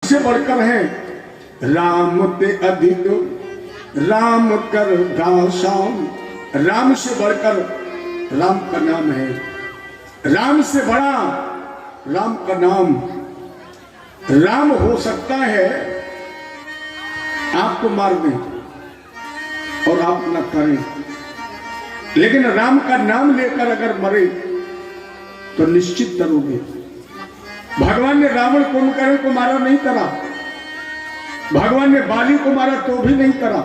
से बढ़कर है राम ते अधिक राम कर दासाम। राम से बढ़कर राम का नाम है, राम से बड़ा राम का नाम। राम हो सकता है आपको मार दे और आप न करें, लेकिन राम का नाम लेकर अगर मरे तो निश्चित करोगे। भगवान ने रावण कुंभकर्ण को मारा नहीं करा, भगवान ने बाली को मारा तो भी नहीं करा,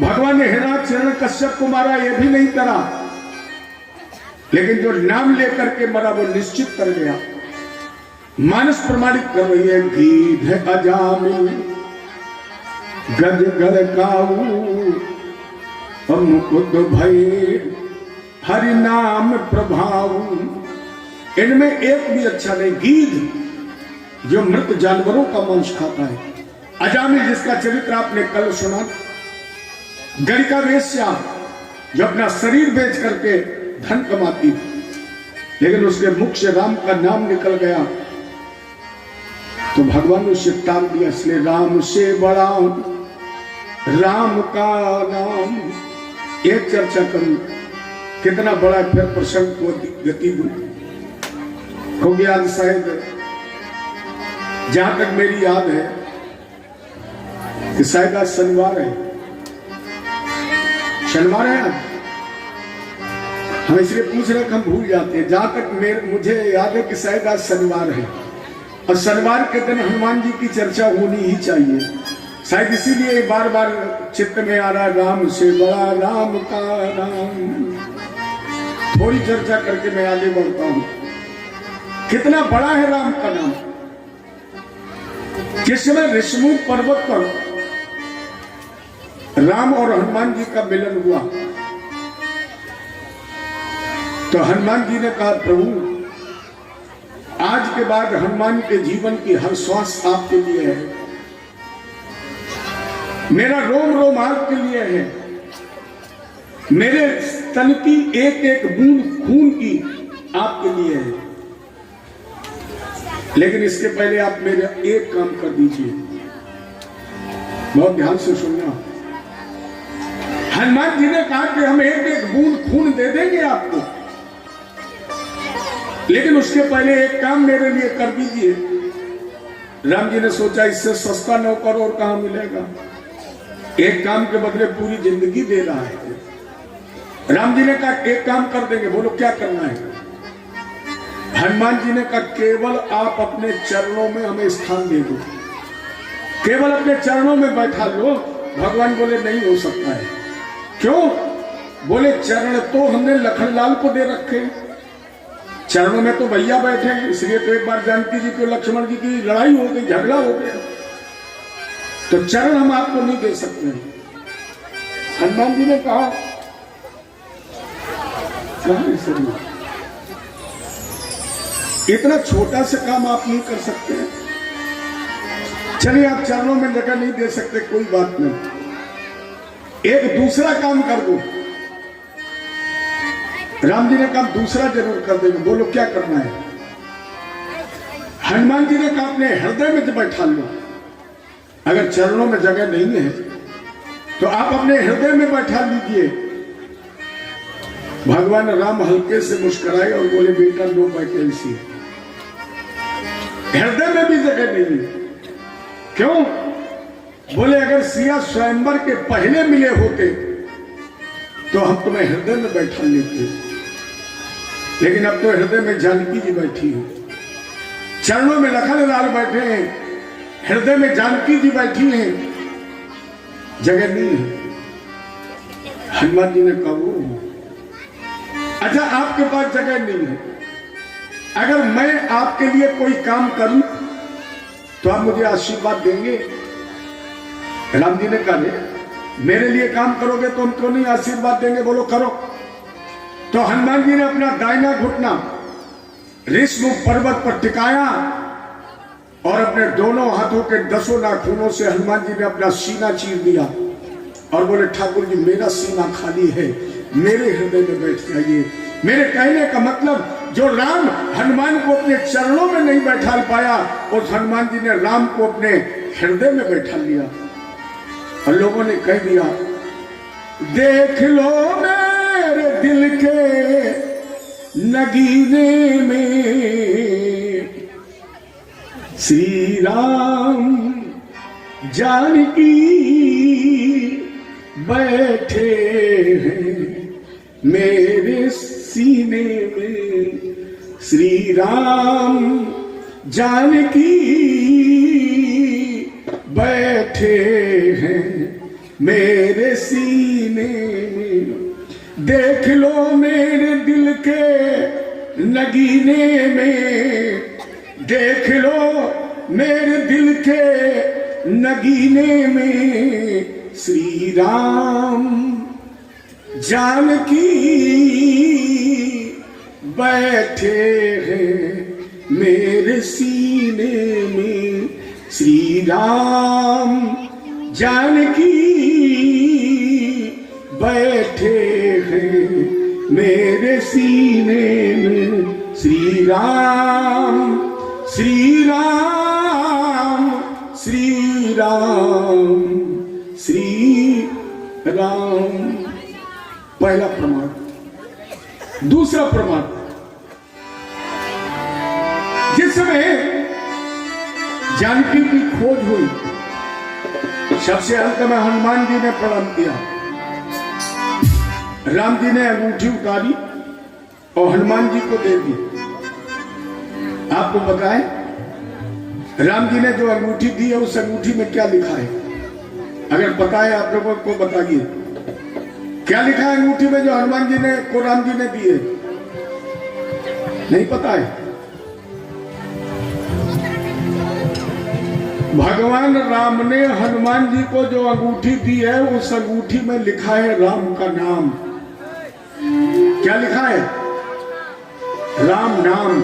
भगवान ने हिरण्यकश्यप को मारा ये भी नहीं करा, लेकिन जो नाम लेकर के मरा वो निश्चित कर गया। मानस प्रमाणित कर रही है, गीध अजामी गज गल काऊ और मुकुद भय हरि नाम प्रभाव। इनमें एक भी अच्छा नहीं। गीध जो मृत जानवरों का मांस खाता है, अजामी जिसका चरित्र आपने कल सुना, गणिका वेश्या जो अपना शरीर बेच करके धन कमाती, लेकिन उसके मुख से राम का नाम निकल गया तो भगवान ने उसे टाल दिया। इसलिए राम से बड़ा राम का नाम। एक चर्चा करूं, कितना बड़ा फिर प्रसंग को गति हो गया। शायद जहां तक मेरी याद है कि शायद आज शनिवार है, शनिवार है आज। हम इसलिए पूछ रहे हम भूल जाते हैं। जहां तक मुझे याद है कि शायद आज शनिवार है और शनिवार के दिन हनुमान जी की चर्चा होनी ही चाहिए। शायद इसीलिए बार बार चित्त में आ रहा, राम से बड़ा राम का नाम। थोड़ी चर्चा करके मैं आगे बढ़ता हूं। कितना बड़ा है राम का नाम। जिस समय ऋषिमुख पर्वत पर राम और हनुमान जी का मिलन हुआ तो हनुमान जी ने कहा, प्रभु आज के बाद हनुमान के जीवन की हर श्वास आपके लिए है, मेरा रोम रोम आपके लिए है, मेरे तन की एक एक बूंद खून की आपके लिए है, लेकिन इसके पहले आप मेरा एक काम कर दीजिए। बहुत ध्यान से सुनना। हनुमान जी ने कहा कि हम एक एक बूंद खून दे देंगे आपको, लेकिन उसके पहले एक काम मेरे लिए कर दीजिए। राम जी ने सोचा इससे सस्ता नौकर और कहां मिलेगा, एक काम के बदले पूरी जिंदगी दे रहा है। राम जी ने कहा एक काम कर देंगे। बोलो क्या करना है? हनुमान जी ने कहा केवल आप अपने चरणों में हमें स्थान दे दो, केवल अपने चरणों में बैठा लो। भगवान बोले नहीं हो सकता है। क्यों? बोले चरण तो हमने लखनलाल को दे रखे, चरणों में तो भैया बैठे हैं। इसलिए तो एक बार जानकी जी को लक्ष्मण जी की लड़ाई हो गई, झगड़ा हो गया, तो चरण हम आपको नहीं दे सकते। हनुमान जी ने कहा इतना छोटा सा काम आप नहीं कर सकते हैं। चलिए आप चरणों में जगह नहीं दे सकते, कोई बात नहीं, एक दूसरा काम कर दो। राम जी ने कहा दूसरा जरूर कर देंगे। बोलो क्या करना है? हनुमान जी ने कहा अपने हृदय में बैठा लो। अगर चरणों में जगह नहीं है तो आप अपने हृदय में बैठा लीजिए। भगवान राम हल्के से मुस्कुराए और बोले बेटा नो वैकेंसी, हृदय में भी जगह नहीं है। क्यों? बोले अगर सिया स्वयंवर के पहले मिले होते तो हम तुम्हें हृदय में बैठा लेते, लेकिन अब तो हृदय में जानकी जी बैठी है, चरणों में लखनलाल बैठे हैं, हृदय में जानकी जी बैठी हैं, जगह नहीं है। हनुमान जी ने कहा अच्छा आपके पास जगह नहीं है, अगर मैं आपके लिए कोई काम करूं तो आप मुझे आशीर्वाद देंगे? राम जी ने कहा मेरे लिए काम करोगे तो हम क्यों नहीं आशीर्वाद देंगे? बोलो करो। तो हनुमान जी ने अपना दाहिना घुटना ऋषिमुख पर्वत पर टिकाया और अपने दोनों हाथों के 10 नाखूनों से हनुमान जी ने अपना सीना चीर दिया और बोले ठाकुर जी मेरा सीना खाली है, मेरे हृदय में बैठ जाइए। मेरे कहने का मतलब जो राम हनुमान को अपने चरणों में नहीं बैठा पाया, उस हनुमान जी ने राम को अपने हृदय में बैठा लिया और लोगों ने कह दिया, देख लो मेरे दिल के नगीने में श्री राम जानकी बैठे हैं मेरे सीने में, श्री राम जानकी बैठे हैं मेरे सीने में। देख लो मेरे दिल के नगीने में, देख लो मेरे दिल के नगीने में श्री राम जानकी बैठे हैं मेरे सीने में, श्री राम जानकी बैठे हैं मेरे सीने में, श्री राम श्री राम श्री राम श्री राम। पहला प्रमाण। दूसरा प्रमाण, जिस समय जानकी की खोज हुई, सबसे अंत में हनुमान जी ने प्रणाम किया, राम जी ने अंगूठी उतारी और हनुमान जी को दे दी। आपको पता है राम जी ने जो अंगूठी दी है उस अंगूठी में क्या लिखा है? अगर पता है आप लोगों को बताइए, क्या लिखा है अंगूठी में जो हनुमान जी ने को राम जी ने दी है? नहीं पता है? भगवान राम ने हनुमान जी को जो अंगूठी दी है उस अंगूठी में लिखा है राम का नाम। क्या लिखा है? राम नाम।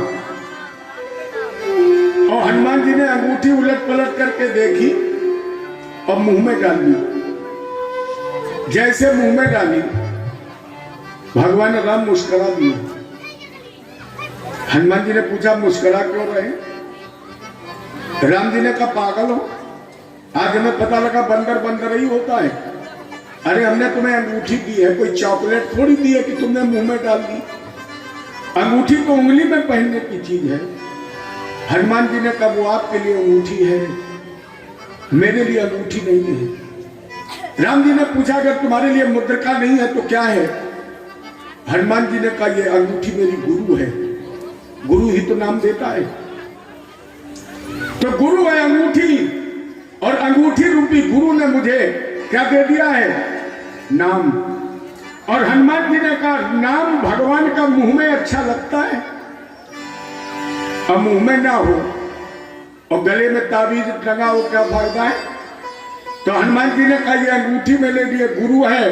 और हनुमान जी ने अंगूठी उलट पलट करके देखी और मुंह में डाल ली। जैसे मुंह में डाली, भगवान राम मुस्कुरा दिए। हनुमान जी ने पूछा, मुस्कुरा क्यों रहे? राम जी ने कहा, पागल हो, आज हमें पता लगा बंदर बंदर ही होता है। अरे हमने तुम्हें अंगूठी दी है, कोई चॉकलेट थोड़ी दी है कि तुमने मुंह में डाल दी। अंगूठी तो उंगली में पहनने की चीज है। हनुमान जी ने कहा, वो आपके लिए अंगूठी है, मेरे लिए अंगूठी नहीं है। राम जी ने पूछा, अगर तुम्हारे लिए मुद्रिका नहीं है तो क्या है? हनुमान जी ने कहा, ये अंगूठी मेरी गुरु है, गुरु ही तो नाम देता है। तो गुरु है अंगूठी, और अंगूठी रूपी गुरु ने मुझे क्या दे दिया है? नाम। और हनुमान जी ने कहा, नाम भगवान का मुंह में अच्छा लगता है, अब मुंह में ना हो और गले में ताबीज टंगा हो, क्या फायदा है? तो हनुमान जी ने कहा, ये अंगूठी मेरे लिए गुरु है,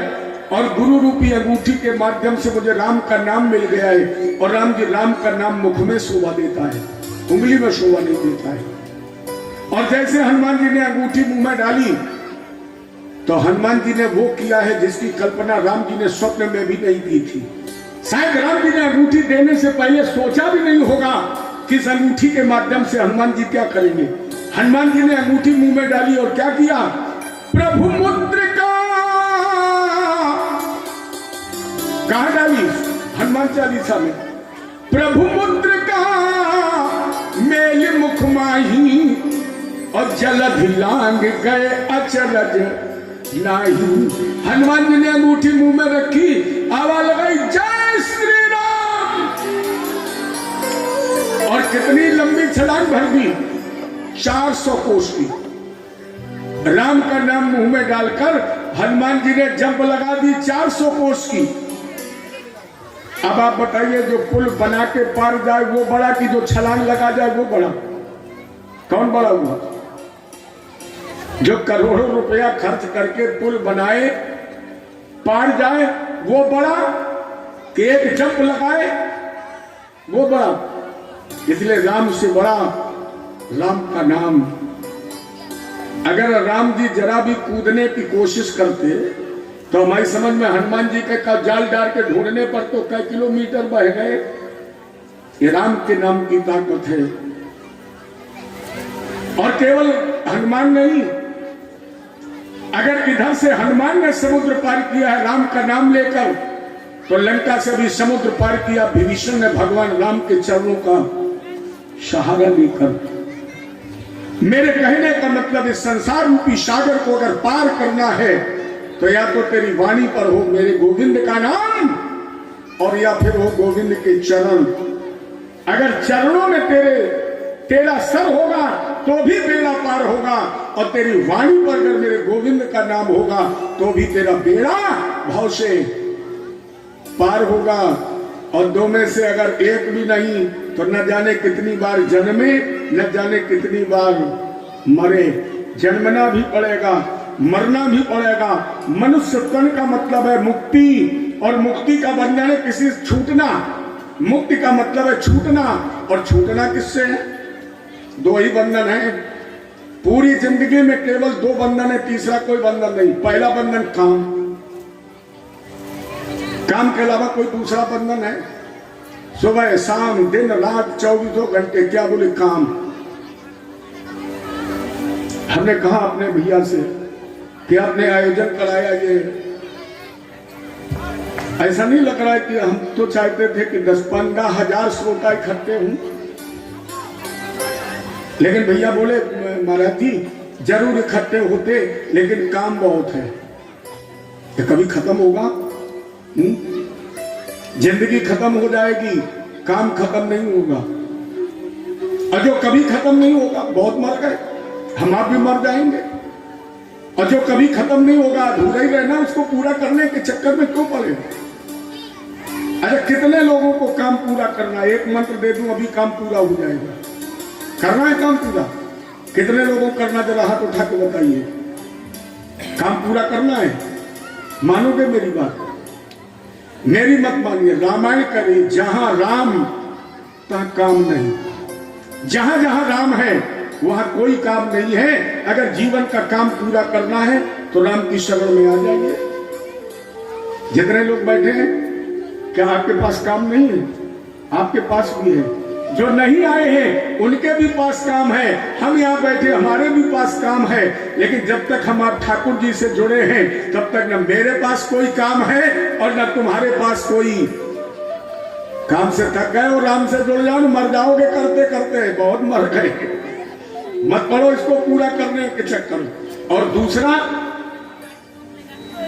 और गुरु रूपी अंगूठी के माध्यम से मुझे राम का नाम मिल गया है। और राम जी, राम का नाम मुख में शोभा देता है, उंगली में शोभा नहीं देता है। और जैसे हनुमान जी ने अंगूठी मुंह में डाली, तो हनुमान जी ने वो किया है जिसकी कल्पना राम जी ने स्वप्न में भी नहीं की थी। शायद राम जी ने अंगूठी देने से पहले सोचा भी नहीं होगा कि इस अंगूठी के माध्यम से हनुमान जी क्या करेंगे। हनुमान जी ने अंगूठी मुंह में डाली और क्या किया? प्रभु मुद्रिका कहां डाली? हनुमान चालीसा में। प्रभु मुद्रिका मेल मुख माही, और जलधि लांग गए अचरज नाही। हनुमान जी ने अंगूठी मुंह में रखी, आवाज लगाई, जय श्री राम, और कितनी लंबी छलांग भर दी, 400 कोस की। राम का नाम मुंह में डालकर हनुमान जी ने जंप लगा दी 400 कोस की। अब आप बताइए, जो पुल बना के पार जाए वो बड़ा, कि जो छलांग लगा जाए वो बड़ा? कौन बड़ा हुआ? जो करोड़ों रुपया खर्च करके पुल बनाए, पार जाए, वो बड़ा, कि एक जंप लगाए वो बड़ा? इसलिए राम से बड़ा राम का नाम। अगर राम जी जरा भी कूदने की कोशिश करते तो हमारी समझ में हनुमान जी के का जाल डाल के ढूंढने पर तो कई किलोमीटर बह गए। ये राम के नाम की ताकत है। और केवल हनुमान नहीं, अगर इधर से हनुमान ने समुद्र पार किया है राम का नाम लेकर, तो लंका से भी समुद्र पार किया विभीषण ने भगवान राम के चरणों का सहारा लेकर। मेरे कहने का मतलब इस संसार रूपी सागर को अगर पार करना है तो या तो तेरी वाणी पर हो मेरे गोविंद का नाम, और या फिर हो गोविंद के चरण। अगर चरणों में तेरा सर होगा तो भी बेड़ा पार होगा, और तेरी वाणी पर अगर मेरे गोविंद का नाम होगा तो भी तेरा बेड़ा भाव से पार होगा। और दो में से अगर एक भी नहीं तो न जाने कितनी बार जन्मे, न जाने कितनी बार मरे। जन्मना भी पड़ेगा, मरना भी पड़ेगा। मनुष्य तन का मतलब है मुक्ति, और मुक्ति का बंधन है किसी से छूटना। मुक्ति का मतलब है छूटना, और छूटना किससे है? दो ही बंधन है पूरी जिंदगी में, केवल दो बंधन है, तीसरा कोई बंधन नहीं। पहला बंधन काम, काम के अलावा कोई दूसरा बंधन है? सुबह शाम दिन रात 24 घंटे क्या बोले काम। हमने कहा अपने भैया से कि आपने आयोजन कराया, ये ऐसा नहीं लग रहा है कि हम तो चाहते थे कि 10-15 हजार श्रोता इकट्ठे हों, लेकिन भैया बोले महाराज जी जरूर इकट्ठे होते, लेकिन काम बहुत है। ये कभी खत्म होगा? जिंदगी खत्म हो जाएगी, काम खत्म नहीं होगा। और जो कभी खत्म नहीं होगा, बहुत मर गए, हम आप भी मर जाएंगे। और जो कभी खत्म नहीं होगा, अधूरा ही रहना, उसको पूरा करने के चक्कर में क्यों पड़े? अरे कितने लोगों को काम पूरा करना है? एक मंत्र दे दूं अभी काम पूरा हो जाएगा। करना है काम पूरा? कितने लोगों को करना, जरा हाथ उठा के बताइए। काम पूरा करना है? मानोगे मेरी बात? मेरी मत मानिए। रामायण करे जहां राम तहां काम नहीं। जहां जहां राम है वहां कोई काम नहीं है। अगर जीवन का काम पूरा करना है तो राम की शरण में आ जाइए। जितने लोग बैठे हैं, क्या आपके पास काम नहीं है? आपके पास भी है। जो नहीं आए हैं उनके भी पास काम है। हम यहाँ बैठे, हमारे भी पास काम है। लेकिन जब तक हम आप ठाकुर जी से जुड़े हैं तब तक न मेरे पास कोई काम है और न तुम्हारे पास कोई। काम से थक गए और राम से जुड़ जाओ, मर जाओगे करते करते। बहुत मर गए, मत पड़ो इसको पूरा करने के चक्कर। और दूसरा,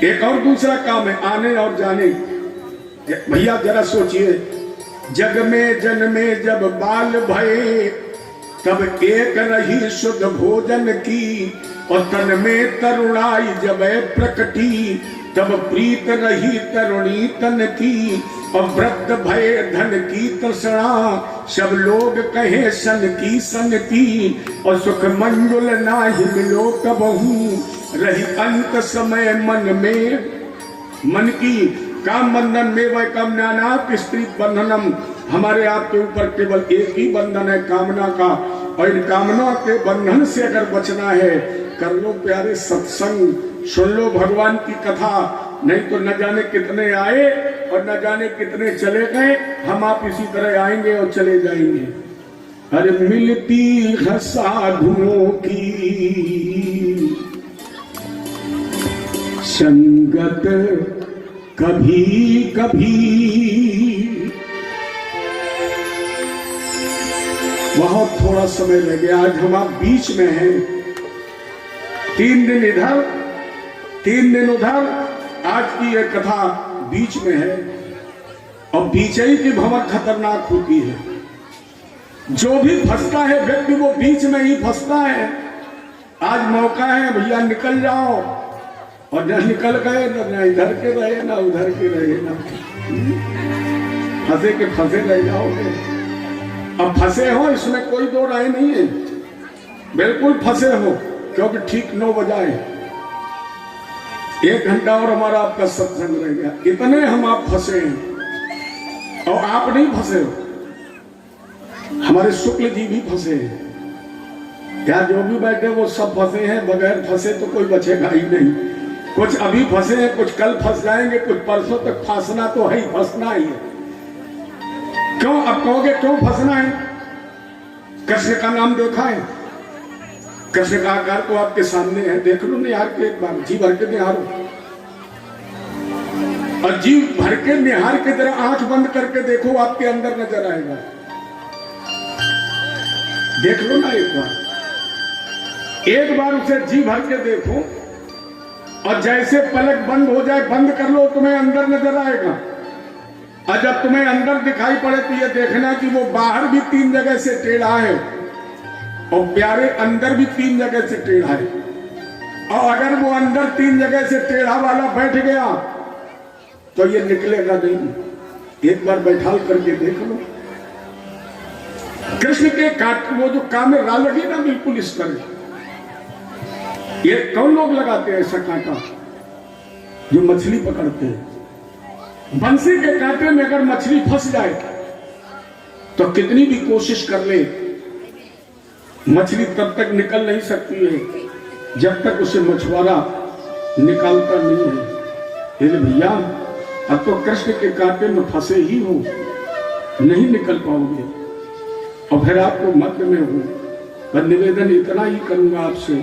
एक और दूसरा काम है आने और जाने। भैया जरा सोचिए, जग में जन्मे जब बाल भये, तब एक रही शुद्ध भोजन की। और तन में तरुणाई जब प्रकटी, तब प्रीत रही तरुणी तन की। और वृद्ध भय धन की तृष्णा, सब लोग कहे सन की सन की। और सुख मंजुल नाही मिलो कबहू, रही अंत समय मन में मन की। काम बंधन में वह कामनानाथ स्त्री बंधनम। हमारे आपके ऊपर केवल एक ही बंधन है, कामना का। और इन कामना के बंधन से अगर बचना है, कर लो प्यारे सत्संग, सुन लो भगवान की कथा। नहीं तो न जाने कितने आए और न जाने कितने चले गए। हम आप इसी तरह आएंगे और चले जाएंगे। अरे मिलती है साधुओं की संगत कभी कभी, बहुत थोड़ा समय लग गया। आज हम आप बीच में हैं, 3 दिन इधर 3 दिन उधर। आज की यह कथा बीच में है, और बीच ही की भंवर खतरनाक होती है। जो भी फंसता है व्यक्ति वो बीच में ही फंसता है। आज मौका है भैया, निकल जाओ। और न निकल गए न इधर के रहे ना उधर के रहे ना, फंसे के फंसे रह जाओगे। अब फंसे हो इसमें कोई दो राय नहीं है, बिल्कुल फंसे हो, क्योंकि ठीक 9 बजाए, 1 घंटा और हमारा आपका सत्संग रह गया। इतने हम आप फंसे हैं। और आप नहीं फंसे हो, हमारे शुक्ल जी भी फंसे हैं। क्या जो भी बैठे वो सब फंसे हैं। बगैर फंसे तो कोई बचेगा ही नहीं। कुछ अभी फंसे हैं, कुछ कल फंस जाएंगे, कुछ परसों तक फंसना तो है ही, फंसना ही है। क्यों? अब कहोगे क्यों फंसना है? कृष्ण का नाम देखा है? कृष्ण का आकार तो आपके सामने है, देख लो निहार के एक बार, जी भर के निहारो। और जी भर के निहार के तरह आंख बंद करके देखो, आपके अंदर नजर आएगा। देख लो ना एक बार उसे जी भर के देखो, और जैसे पलक बंद हो जाए बंद कर लो, तुम्हें अंदर नजर आएगा। और जब तुम्हें अंदर दिखाई पड़े तो ये देखना कि वो बाहर भी 3 जगह से टेढ़ा है और प्यारे अंदर भी 3 जगह से टेढ़ा है। और अगर वो अंदर 3 जगह से टेढ़ा वाला बैठ गया तो ये निकलेगा नहीं। एक बार बैठाल करके देख लो। कृष्ण के काट वो जो कान में राल लगी ना, बिल्कुल इस तरह। ये कौन लोग लगाते हैं ऐसा कांटा? जो मछली पकड़ते हैं। बंसी के कांटे में अगर मछली फंस जाए तो कितनी भी कोशिश कर ले, मछली तब तक निकल नहीं सकती है जब तक उसे मछुआरा निकालता नहीं है। ये भैया, अब तो कृष्ण के कांटे में फंसे ही हो, नहीं निकल पाओगे। और फिर आपको मध्य में हो। पर निवेदन इतना ही करूंगा आपसे